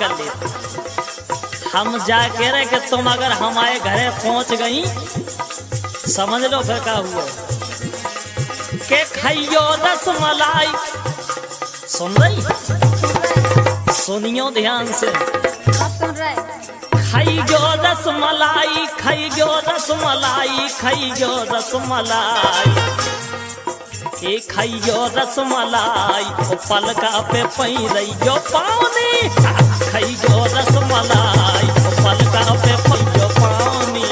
कर ले। हम जाके रहे कि तुम अगर हमारे घरे पहुंच गई समझ लो फिर क्या हुआ के खाइयो रसमलाई। सुन रही? सुनियो ध्यान से। सुन रहे। खाइयो रसमलाई, खाइयो रसमलाई, खाइयो रसमलाई, ए खाइयो रसमलाई, ओ पलका पे पैरइयो पानी। खाइयो रसमलाई, ओ पलका पे पैरइयो पानी।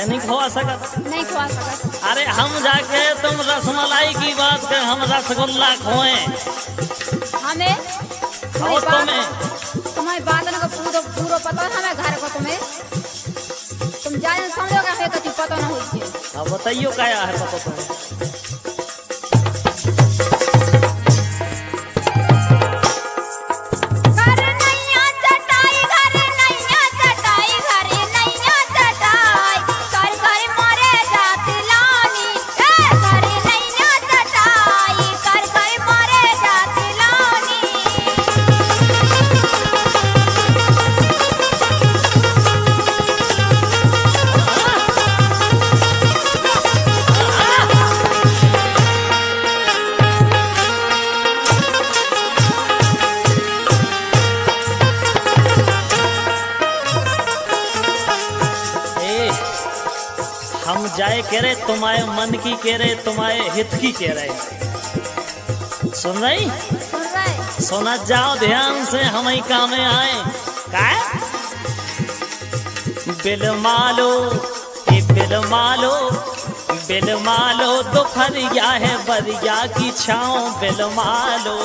नहीं खवा सकत, नहीं खवा सकत। अरे हम जाके तुम रसमलाई की बात कर, हम रसगुल्ला खोए हमें और तुम्हें बात ना पूरा पूरा पता है हमें घर को तुम्हें तुम जाने समझोगे हमें कभी पता ना होगी। अब बताइयो क्या है पता तुम्हें? हम जाए कह रहे तुम्हारे मन की कह रहे तुम्हारे हित की कह रहे। सुन रही? सुन रहे। सुना जाओ ध्यान से, हम ही काम में आए। क्या बिल मालो, बिल मालो, बिल मालो दोपहरिया है बरिया की छाँव। बिल मालो,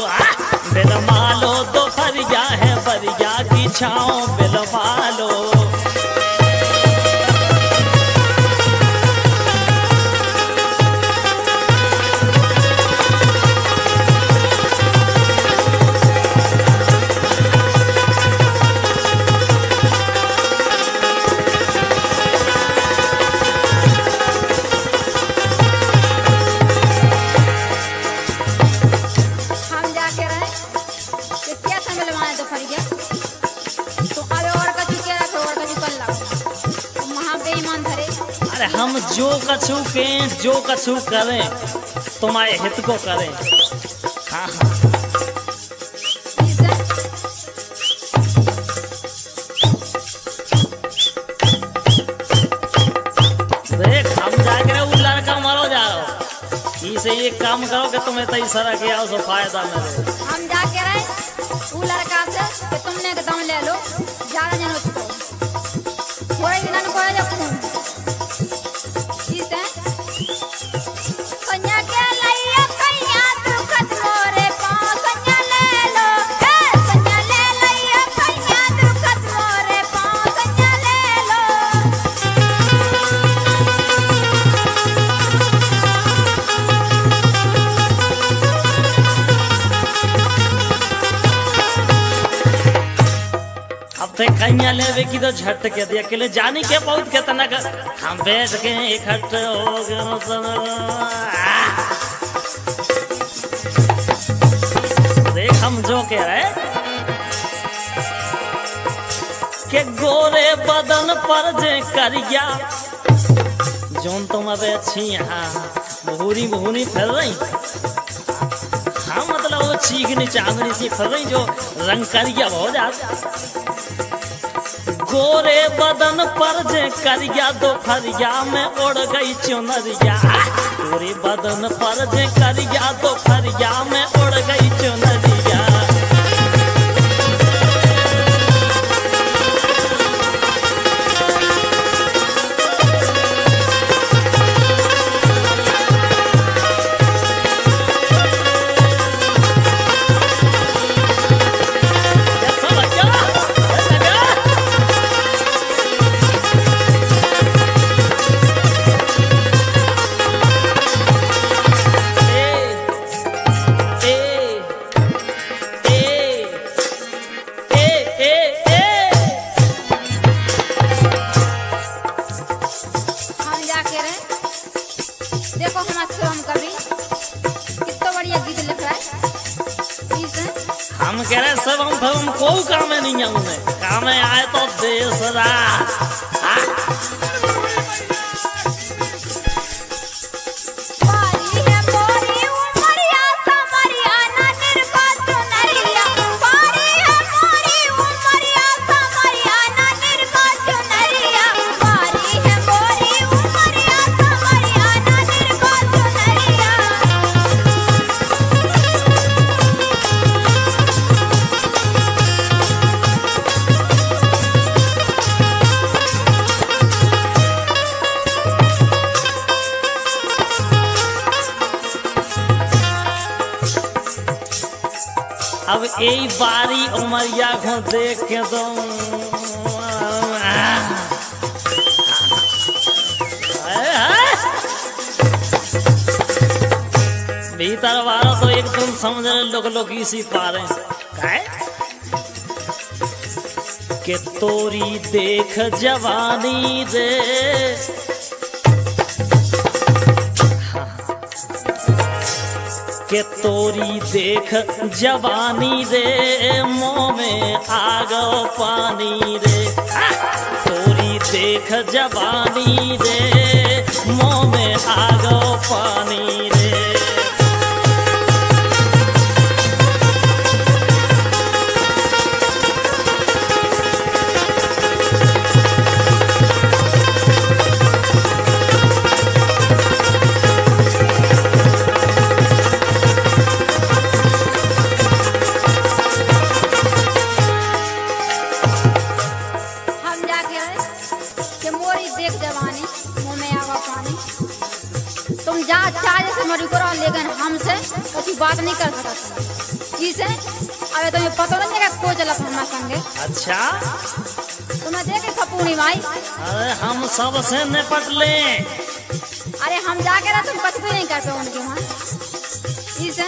बिल मालो दोपहरिया है बरिया की छाँव। बिल मालो हम जो कछु के जो कछु करें तुम्हारे हित को करें। हाँ हाँ देख हम जाकर वो लड़का मारो जाओ इसे ये काम करो कि तुम्हें तई सरा के आओ सो फायदा मिले। हम जाके रहे वो लड़का से कि तुमने दम ले लो ज्यादा जन थोड़े दिन को कन्या लेवे की तो झट के दिया के लिए जानी के बहुत के तना कर हम बैठ के इकट्ठे हो गए। देख हम जो कह रहे के गोरे बदन पर जे करिया जोन तुम अब अच्छी यहाँ भूरी भूरी फिर रही। हाँ मतलब वो चीखनी चांदनी सी फिर रही जो रंग करिया हो जाता। गोरे बदन पर जे करिया दोपहरिया में उड़ गई चुनरिया। गोरे बदन पर जे करिया दोपहरिया में उड़ गई चुनरिया। हम फिर हम कोई काम में नहीं आऊंगे काम में आए तो देश राज बारी है मोरी उमरिया समरिया ना निर्को चुनरिया बारी है मोरी उमरिया समरिया ना निर्को चुनरिया बारी है मोरी उमरिया समरिया ना निर्को चुनरिया अब यही बारी उमरिया को देख के तो भीतर वाला तो एकदम समझ रहे लोग इसी पा रहे हैं के तोरी देख जवानी रे के तोरी देख जवानी रे मुँह में आगो पानी रे तोरी देख जवानी रे मुँह में आगो पानी रे हम जाके रहे कि मोरी देख जवानी मुँह में आवा पानी तुम जा चाहे से मरी करो लेकिन हमसे कुछ बात नहीं कर सकते किसे अरे तुम्हें पता नहीं है को चला हमारे संगे अच्छा तुम्हें देखे खपूनी भाई अरे हम सबसे निपट लें अरे हम जाके रहे तुम कुछ भी नहीं कर पाओ उनके वहाँ किसे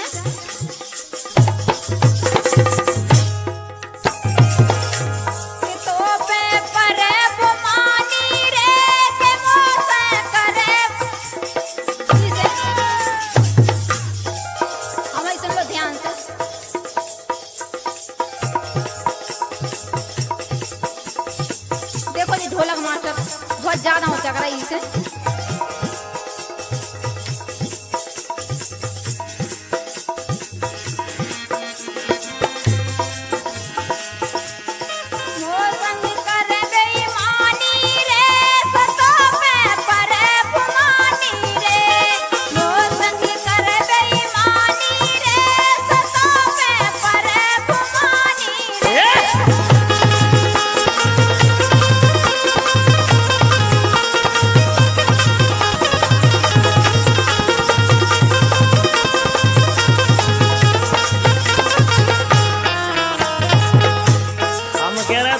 देखो जी ढोलक मास्टर बहुत ज्यादा हो चक रही से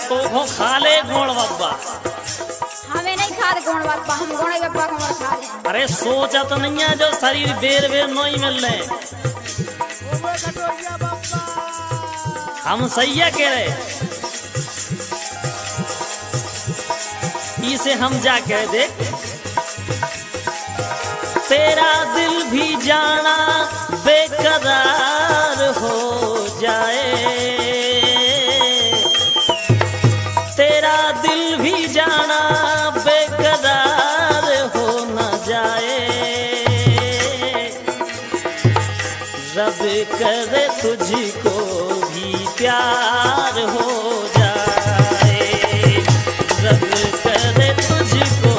तो खा ले गोड़ बब्बा हमें नहीं खा रहे गोड़ बात हम गोड़े बब्बा को मर खा रहे अरे सोचा तो नहीं है जो शरीर बेर बेर नहीं मिल रहे हम सही है कह रहे इसे हम जा कह दे तेरा दिल भी जाना बेकरार हो जाए तेरा दिल भी जाना बेकरार हो न जाए रब करे तुझको भी प्यार हो जाए रब करे तुझको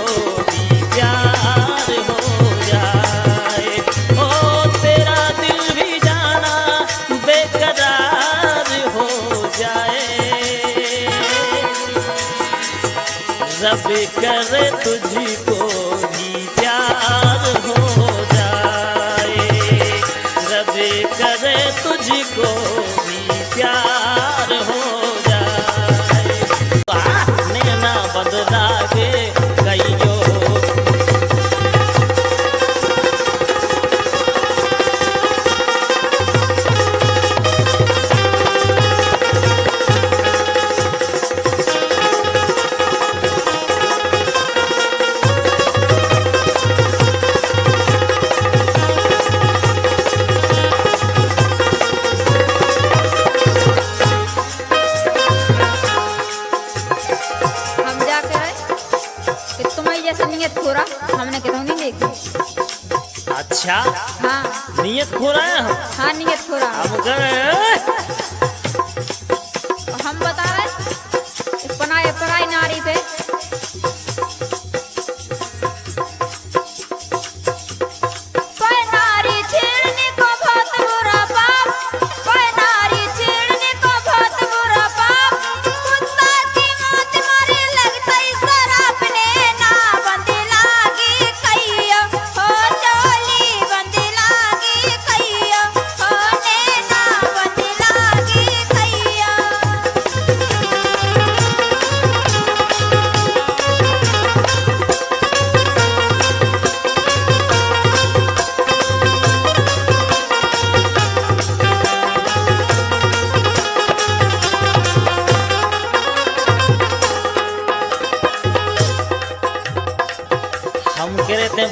भी प्यार हो जाए ओ तेरा दिल भी जाना बेकरार हो जाए रब करे तुझको भी प्यार हो जाए रब करे तुझको भी प्यार हो जाए नैना बदला के कहियो नियत खोरा हमने कहूँगी देखो। अच्छा हाँ नियत खो रहे हैं हम। हाँ नियत खोरा हम गए हम बता रहे पनाए पराई नारी पे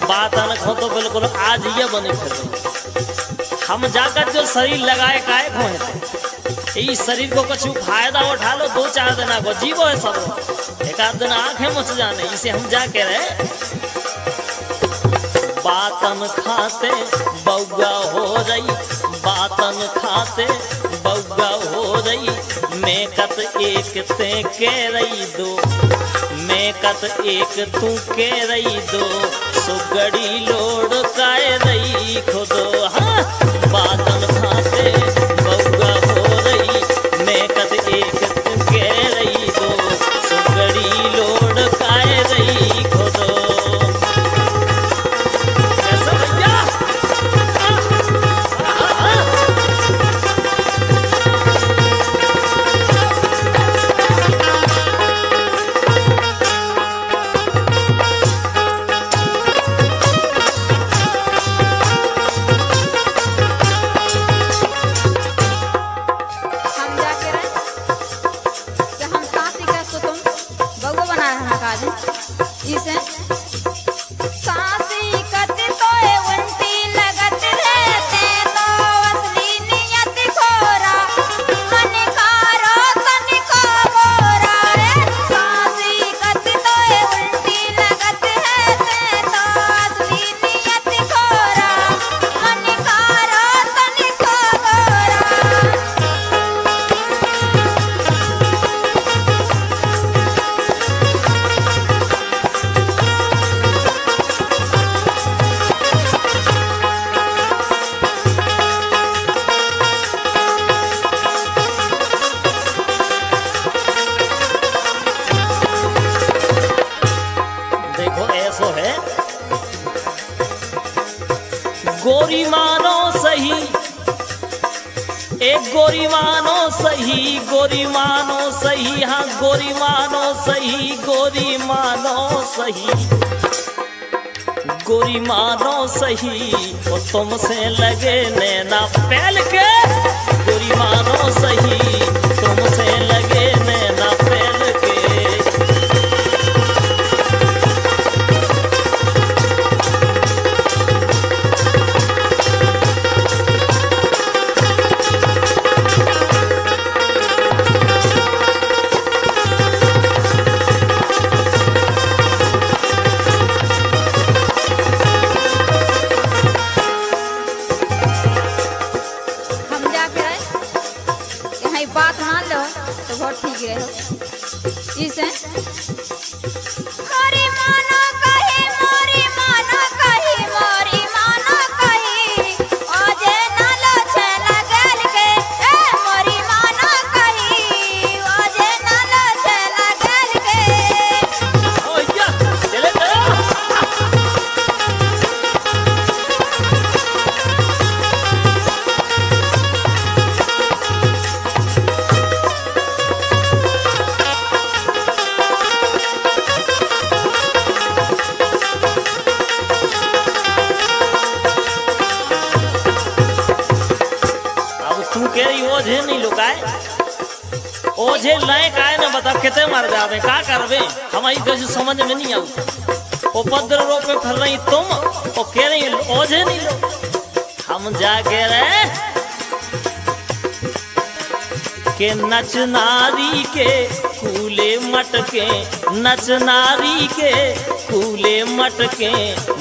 बात अलग हो तो बिल्कुल आज ये बने फिर हम जाकर जो शरीर लगाए काहे खोए थे इस शरीर को कुछ फायदा उठा लो 2-4 दिन को जीवो है सब एक आध दिन आंखें मुझ जाने इसे हम जाके रहे बातन खाते बउआ हो रही बातन खाते बउआ हो रही मैं कत एक ते के रही दो मैं कत एक तू के रही दो सुगड़ी लोड काय रही खुदो हाँ बातन खाते बउआ हो रही मैं कत एक तू के रही दो सुगड़ी लोड काय रही खुदो कैसा भैया गोरी मानो सही एक गोरी मानो सही गोरी मानो सही हाँ गोरी मानो सही गोरी मानो सही गोरी मानो सही और तुमसे लगे नैना पहल के गोरी मानो सही तुमसे लगे नैना पहल के बात मान लो तो बहुत ठीक है इसे मोरी मानो कही मोरी मानो कही मोरी मानो कही ओजे नालो छला गल के ए मोरी मानो कही ओजे नालो छला गल के ओ या चले चलो ओझे नहीं लुकाए ओझे लाए काहे ना बता कितने मर जावे का करवे हमारी कुछ समझ में नहीं आऊ उपद्र रोप में फिर रही तुम और कह रही ओझे नहीं लो हम जाके रहे के नच नारी के कूले मटके नच नारी के कूले मटके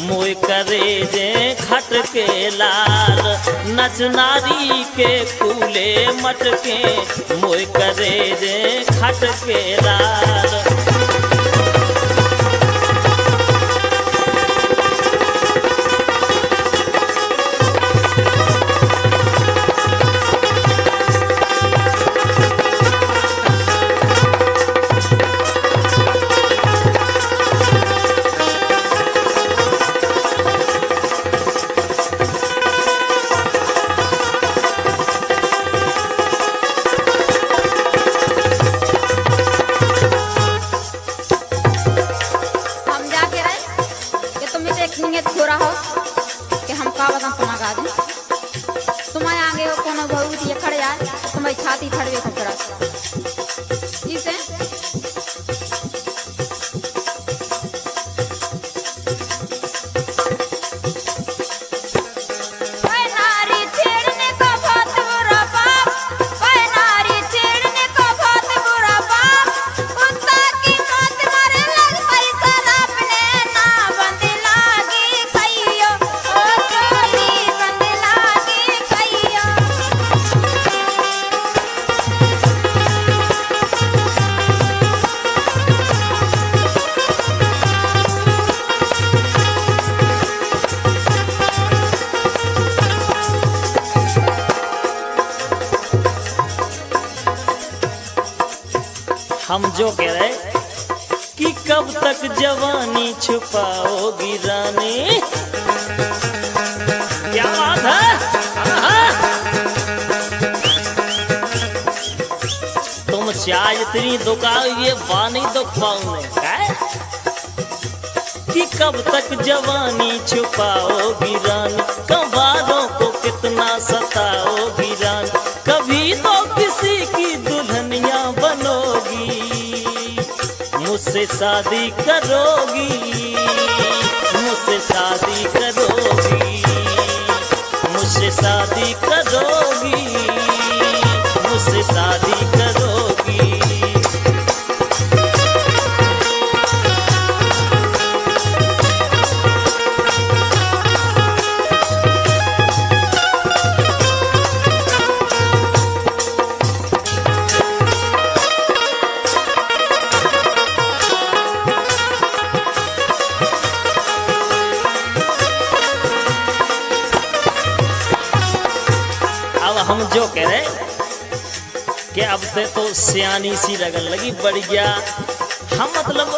मोय करे जे खटके लाल नच नारी के कूले मटके मोय करे जे खटके लाल। थोड़ा हो कि हम का बताऊं तुम्हारा आदमी तुम्हारे आगे हो कोनो बहुत ये खड़े आए तुम्हारी छाती फड़वे को खड़ा इसे हम जो कह रहे कि कब तक जवानी छुपाओगी रानी। क्या बात है तुम चाय इतनी दुखाओगे बानी दुख पाओगे कि कब तक जवानी छुपाओगी रानी कंवारों को कितना सताओगी रानी कभी तो किसी की दुल्हनिया बनोगी मुझसे शादी करोगी मुझसे शादी करोगी मुझसे शादी करोगी मुझसे शादी करोगी। हम जो कह रहे कि अब से तो सियानी सी लगन लगी बढ़िया हम मतलब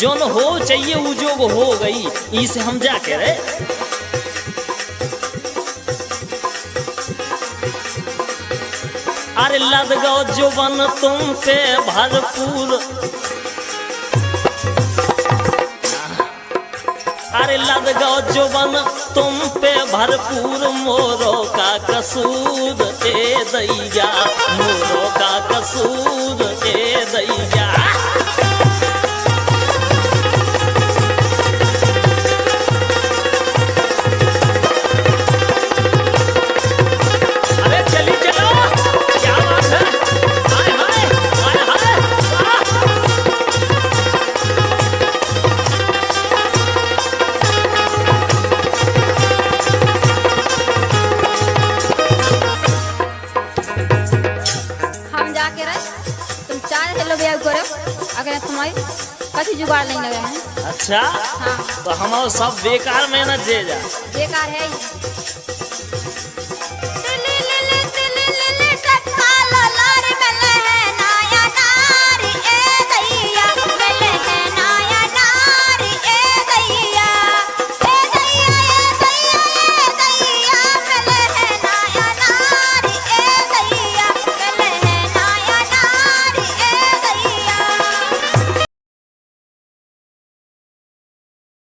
जो न हो चाहिए वो जो हो गई इसे हम जा कह रहे अरे लद गो जो बन तुम पे भरपूर अरे लद गो जो बन तुम पे भरपूर मोरो का कसूर ए दैया मोरो का कसूर ए दैया। अरे चली चलो क्या बात है हाय हाय हाय हाय अगर तुम्हारी कभी जुगाड़ नहीं लगे हैं। अच्छा हाँ तो हमारा सब बेकार मेहनत दे जा बेकार है।